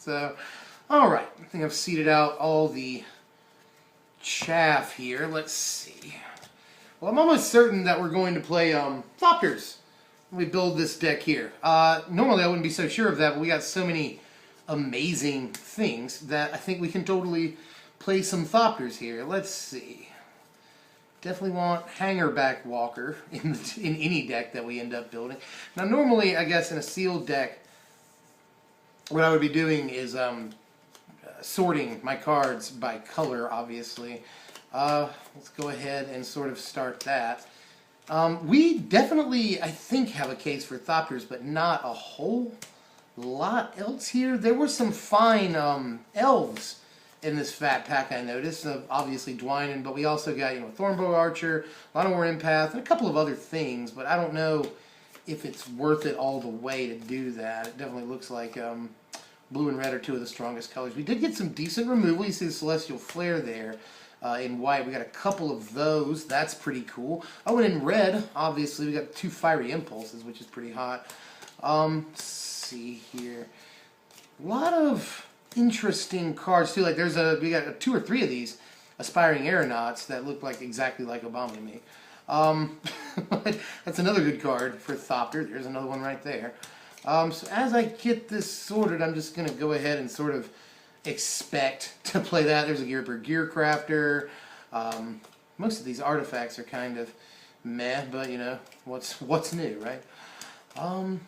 So, alright, I think I've seeded out all the chaff here. Let's see. Well, I'm almost certain that we're going to play Thopters when we build this deck here. Normally I wouldn't be so sure of that, but we got so many amazing things that I think we can totally play some Thopters here. Let's see. Definitely want Hangerback Walker in any deck that we end up building. Now normally, I guess in a sealed deck, what I would be doing is sorting my cards by color, obviously. Let's go ahead and sort of start that. We definitely, I think, have a case for Thopters, but not a whole lot else here. There were some fine elves in this Fatpack, I noticed. Obviously Dwynen, but we also got, Thornbow Archer, a lot more Empath, and a couple of other things, but I don't know if it's worth it all the way to do that. It definitely looks like blue and red are two of the strongest colors. We did get some decent removal. You see the Celestial Flare there in white. We got a couple of those. That's pretty cool. Oh, and in red, obviously, we got 2 Fiery Impulses, which is pretty hot. Let's see here. A lot of interesting cards, too. Like, we got 2 or 3 of these Aspiring Aeronauts that look like exactly like Obama to me. That's another good card for Thopter. There's another one right there. So as I get this sorted, I'm just going to go ahead and sort of expect to play that. There's a Gear Crafter. Most of these artifacts are kind of meh, but what's new, right?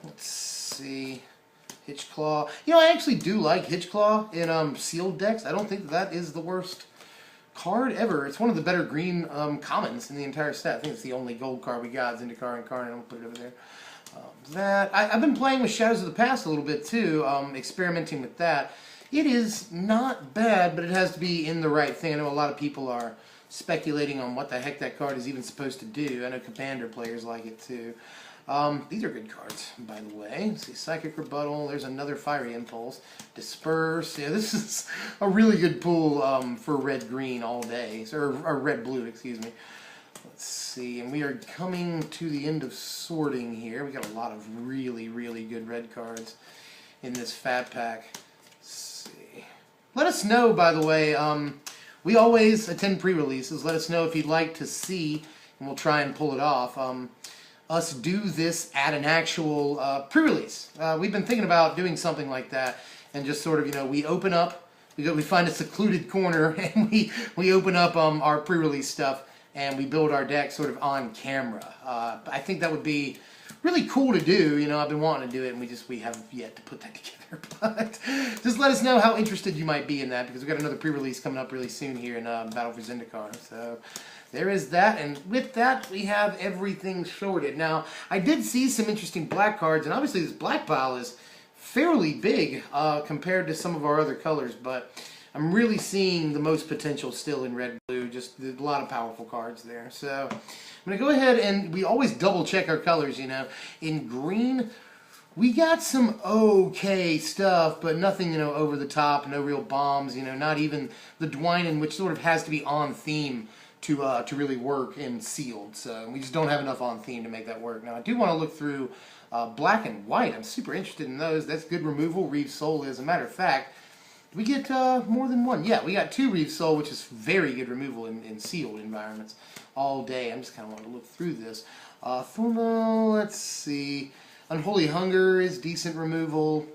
Let's see. Hitchclaw. I actually do like Hitchclaw in sealed decks. I don't think that is the worst card ever. It's one of the better green commons in the entire set. I think it's the only gold card we got. Zendikar and Karn. I'll put it over there. I've been playing with Shadows of the Past a little bit too, experimenting with that. It is not bad, but it has to be in the right thing. I know a lot of people are speculating on what the heck that card is even supposed to do. I know Commander players like it too. These are good cards, by the way. Let's see, Psychic Rebuttal. There's another Fiery Impulse. Disperse. Yeah, this is a really good pool for red-green all day. Or red-blue, excuse me. Let's see, and we are coming to the end of sorting here. We got a lot of really, really good red cards in this Fatpack. Let's see. Let us know, by the way, we always attend pre-releases. Let us know if you'd like to see, and we'll try and pull it off, us do this at an actual pre-release. We've been thinking about doing something like that, and just sort of, we open up, we find a secluded corner, and we open up our pre-release stuff, and we build our deck sort of on camera. I think that would be really cool to do. I've been wanting to do it, and we have yet to put that together. But just let us know how interested you might be in that, because we've got another pre-release coming up really soon here in Battle for Zendikar. So there is that, and with that, we have everything sorted. Now, I did see some interesting black cards, and obviously this black pile is fairly big compared to some of our other colors, but I'm really seeing the most potential still in red-blue. Just a lot of powerful cards there. So I'm going to go ahead, and we always double-check our colors, In green, we got some okay stuff, but nothing, over the top, no real bombs, not even the Dwynen, which sort of has to be on theme to really work in sealed. So we just don't have enough on theme to make that work. Now, I do want to look through black and white. I'm super interested in those. That's good removal. Reeve Soul is. As a matter of fact, we get more than one. Yeah, we got 2 Reeve Soul, which is very good removal in sealed environments all day. I'm just kind of wanting to look through this. Thormo, let's see. Unholy Hunger is decent removal.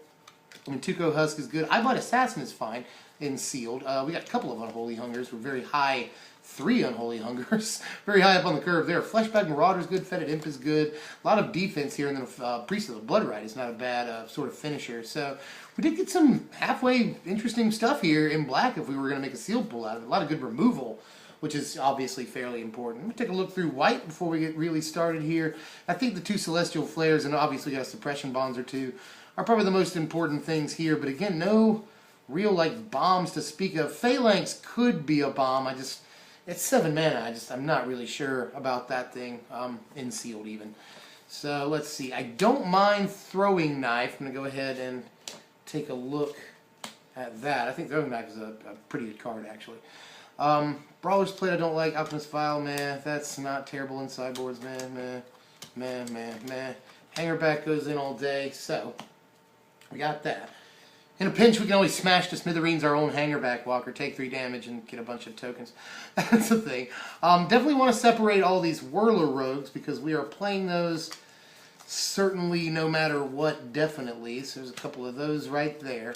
Mtgo Husk is good. Eyebite Assassin is fine in sealed. We got a couple of Unholy Hungers. We're very high. 3 Unholy Hungers. Very high up on the curve there. Fleshbag Marauder is good. Fetid Imp is good. A lot of defense here. And then Priest of the Bloodrite is not a bad sort of finisher. So we did get some halfway interesting stuff here in black if we were going to make a sealed pull out of it. A lot of good removal, which is obviously fairly important. We'll take a look through white before we get really started here. I think the 2 Celestial Flares and obviously got Suppression Bonds or 2 are probably the most important things here. But again, no real bombs to speak of. Phalanx could be a bomb. It's 7 mana. I'm not really sure about that thing in sealed even. So let's see. I don't mind Throwing Knife. I'm going to go ahead and take a look at that. I think Throwing Knife is a pretty good card, actually. Brawler's Plate I don't like. Alchemist File, meh. That's not terrible in sideboards, meh. Hangerback goes in all day. So we got that. In a pinch, we can always smash to smithereens our own hangerback walker, take 3 damage, and get a bunch of tokens. That's the thing. Definitely want to separate all these whirler rogues because we are playing those certainly no matter what, definitely. So there's a couple of those right there.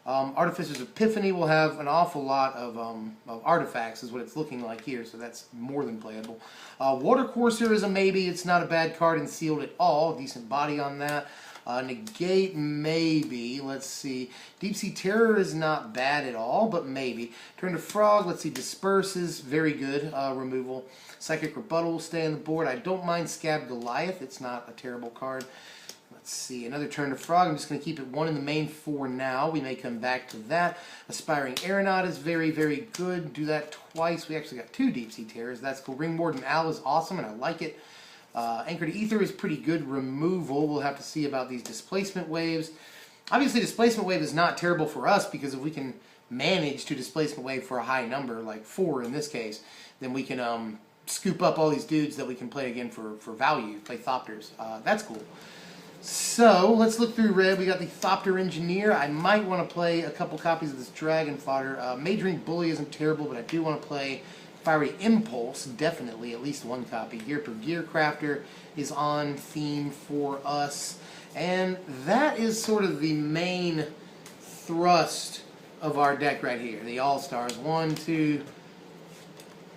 Artificer's Epiphany will have an awful lot of artifacts, is what it's looking like here, so that's more than playable. Water Courser is a maybe. It's not a bad card and sealed at all. Decent body on that. Negate, maybe. Let's see. Deep Sea Terror is not bad at all, but maybe. Turn to Frog. Let's see. Disperse is very good removal. Psychic Rebuttal will stay on the board. I don't mind Scab Goliath. It's not a terrible card. Let's see. Another Turn to Frog. I'm just going to keep it 1 in the main for now. We may come back to that. Aspiring Aeronaut is very, very good. Do that twice. We actually got 2 Deep Sea Terrors. That's cool. Ring Warden Owl is awesome, and I like it. Anchor to Ether is pretty good removal. We'll have to see about these displacement waves. Obviously, displacement wave is not terrible for us because if we can manage to displacement wave for a high number, like 4 in this case, then we can scoop up all these dudes that we can play again for value, play Thopters. That's cool. So, let's look through red. We got the Thopter Engineer. I might want to play a couple copies of this Dragon Fodder. Mage-Ring Bully isn't terrible, but I do want to play Fiery Impulse, definitely, at least 1 copy. Gear per Gear Crafter is on theme for us. And that is sort of the main thrust of our deck right here. The All-Stars. 1, 2,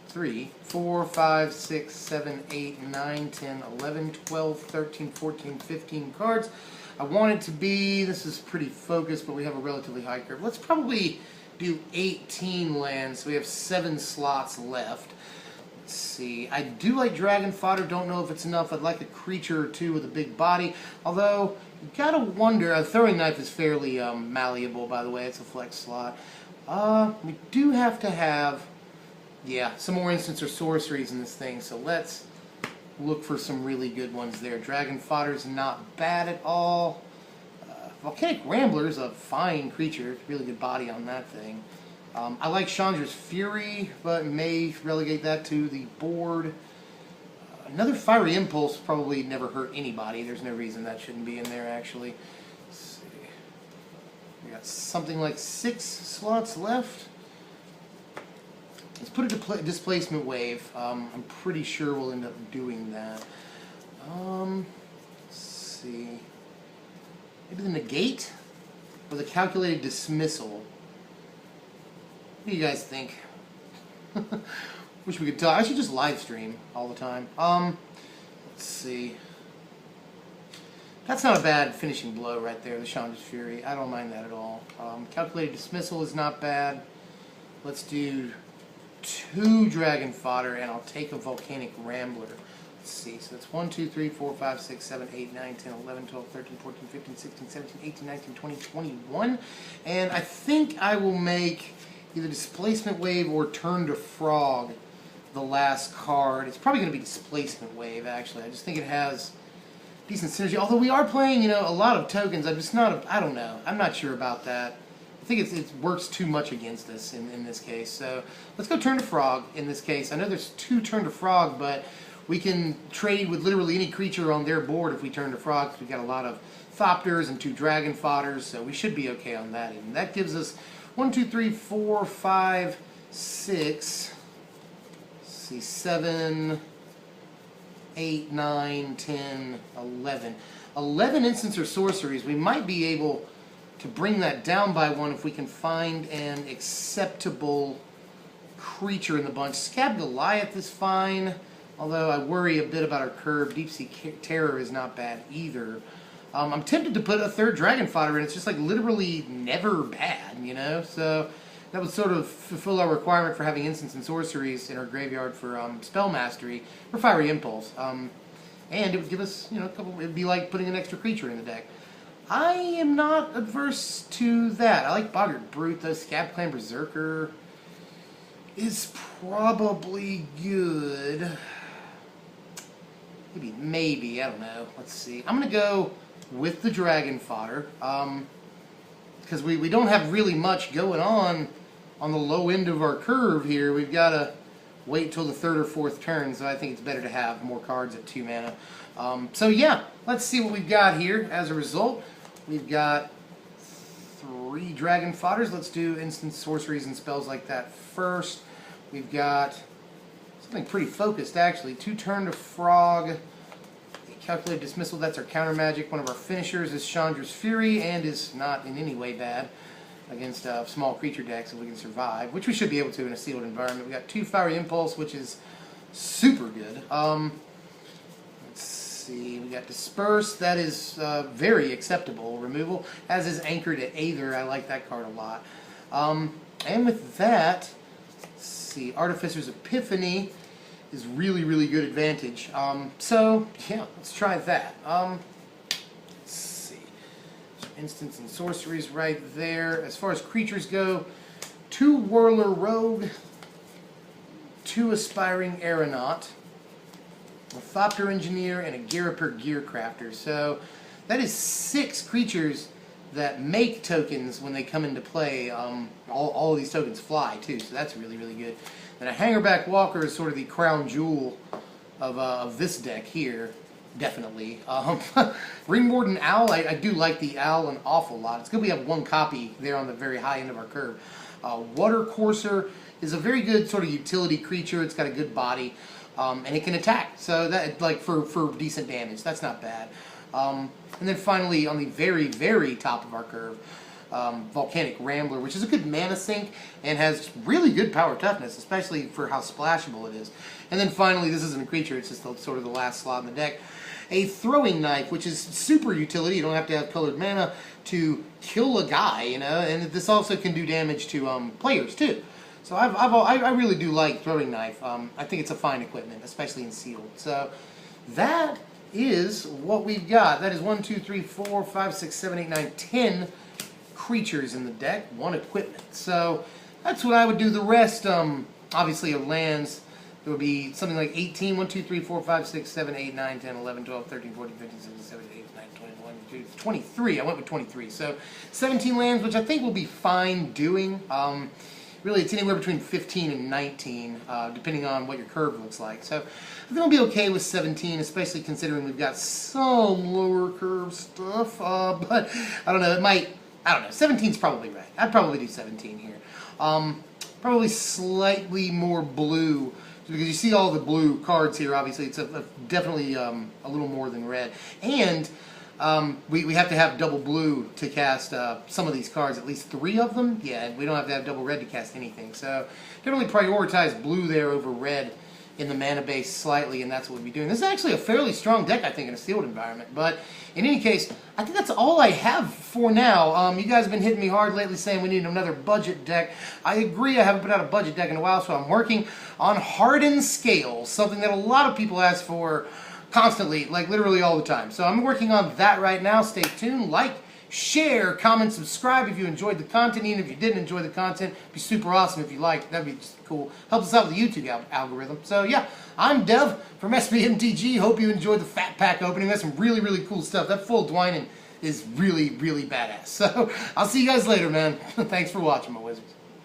3, 4, 5, 6, 7, 8, 9, 10, 11, 12, 13, 14, 15 cards. I want it to be, this is pretty focused, but we have a relatively high curve. Let's probably do 18 lands, so we have 7 slots left. Let's see. I do like Dragon Fodder, don't know if it's enough. I'd like a creature or 2 with a big body, although you gotta wonder. A Throwing Knife is fairly malleable, by the way. It's a flex slot. We do have to have, yeah, some more instants or sorceries in this thing, so let's look for some really good ones there. Dragon Fodder's not bad at all. Volcanic Rambler is a fine creature. Really good body on that thing. I like Chandra's Fury, but may relegate that to the board. Another Fiery Impulse probably never hurt anybody. There's no reason that shouldn't be in there, actually. Let's see. We got something like 6 slots left. Let's put a Displacement Wave. I'm pretty sure we'll end up doing that. Let's see. Maybe the Negate or the Calculated Dismissal. What do you guys think? Wish we could tell. I should just live stream all the time. Let's see. That's not a bad finishing blow right there, the Chandra's Fury. I don't mind that at all. Calculated Dismissal is not bad. Let's do 2 Dragon Fodder, and I'll take a Volcanic Rambler. Let's see, so that's 1, 2, 3, 4, 5, 6, 7, 8, 9, 10, 11, 12, 13, 14, 15, 16, 17, 18, 19, 20, 21. And I think I will make either Displacement Wave or Turn to Frog the last card. It's probably going to be Displacement Wave, actually. I just think it has decent synergy. Although we are playing, you know, a lot of tokens. I'm just not, I don't know. I'm not sure about that. I think it works too much against us in this case. So let's go Turn to Frog in this case. I know there's 2 Turn to Frog, but we can trade with literally any creature on their board if we Turn to Frog, because we've got a lot of Thopters and 2 Dragon Fodders, so we should be okay on that. And that gives us 1, 2, 3, 4, 5, 6, let's see, 7, 8, 9, 10, 11. 11 instants or sorceries. We might be able to bring that down by 1 if we can find an acceptable creature in the bunch. Scab Goliath is fine, although I worry a bit about our curve. Deep Sea Terror is not bad either. I'm tempted to put a 3rd Dragon Fodder in. It's just like literally never bad, you know? So that would sort of fulfill our requirement for having instants and sorceries in our graveyard for Spell Mastery or Fiery Impulse. And it would give us, you know, a couple, it'd be like putting an extra creature in the deck. I am not adverse to that. I like Boggart Brute, though. Scab Clan Berserker is probably good. Maybe, I don't know. Let's see. I'm going to go with the Dragon Fodder, because we don't have really much going on the low end of our curve here. We've got to wait till the 3rd or 4th turn, so I think it's better to have more cards at 2 mana. So yeah, let's see what we've got here as a result. We've got 3 dragon fodders. Let's do instant sorceries and spells like that first. We've got something pretty focused, actually. 2 turn to frog. Calculated dismissal, that's our counter magic. One of our finishers is Chandra's Fury and is not in any way bad against small creature decks if we can survive, which we should be able to in a sealed environment. We got 2 Fiery Impulse, which is super good. Let's see, we got Disperse, that is very acceptable removal, as is Anchor to Aire. I like that card a lot. And with that, let's see, Artificer's Epiphany is really, really good advantage. So, yeah, let's try that. Let's see. Instants and sorceries right there. As far as creatures go, 2 Whirler Rogue, 2 Aspiring Aeronaut, a Thopter Engineer, and a Gyriper Gearcrafter. So, that is 6 creatures that make tokens when they come into play. All of these tokens fly, too, so that's really, really good. And a Hangerback Walker is sort of the crown jewel of this deck here, definitely. Ring Warden Owl, I do like the Owl an awful lot. It's good we have 1 copy there on the very high end of our curve. Water Courser is a very good sort of utility creature. It's got a good body, and it can attack. So that, like, for decent damage, that's not bad. And then finally, on the very, very top of our curve, Volcanic Rambler, which is a good mana sink and has really good power toughness, especially for how splashable it is. And then finally, this isn't a creature, it's just sort of the last slot in the deck, a Throwing Knife, which is super utility. You don't have to have colored mana to kill a guy, you know, and this also can do damage to players too. So I really do like Throwing Knife. I think it's a fine equipment, especially in sealed. So that is what we've got. That is 1, 2, 3, 4, 5, 6, 7, 8, 9, 10 creatures in the deck, 1 equipment. So that's what I would do. The rest, obviously, of lands, there would be something like 18, 1, 2, 3, 4, 5, 6, 7, 8, 9, 10, 11, 12, 13, 14, 15, 16, 17, 18, 19, 20, 21, 22, 23. I went with 23. So 17 lands, which I think will be fine doing. Really, it's anywhere between 15 and 19, depending on what your curve looks like. So I think I'll be okay with 17, especially considering we've got some lower curve stuff. But I don't know, it might... I don't know, 17's probably right. I'd probably do 17 here. Probably slightly more blue, because you see all the blue cards here, obviously. It's definitely a little more than red. And we have to have double blue to cast some of these cards, at least 3 of them. Yeah, we don't have to have double red to cast anything. So definitely prioritize blue there over red in the mana base slightly, and that's what we'll be doing. This is actually a fairly strong deck, I think, in a sealed environment. But in any case, I think that's all I have for now. You guys have been hitting me hard lately saying we need another budget deck. I agree, I haven't put out a budget deck in a while, so I'm working on Hardened Scales, something that a lot of people ask for constantly, like literally all the time. So I'm working on that right now. Stay tuned. Like, share, comment, subscribe if you enjoyed the content. Even if you didn't enjoy the content, it'd be super awesome if you liked. That'd be just cool. Helps us out with the YouTube algorithm. So yeah, I'm Dev from MtG. Hope you enjoyed the Fatpack opening. That's some really, really cool stuff. That full Dwynen is really, really badass. So I'll see you guys later, man. Thanks for watching, my wizards.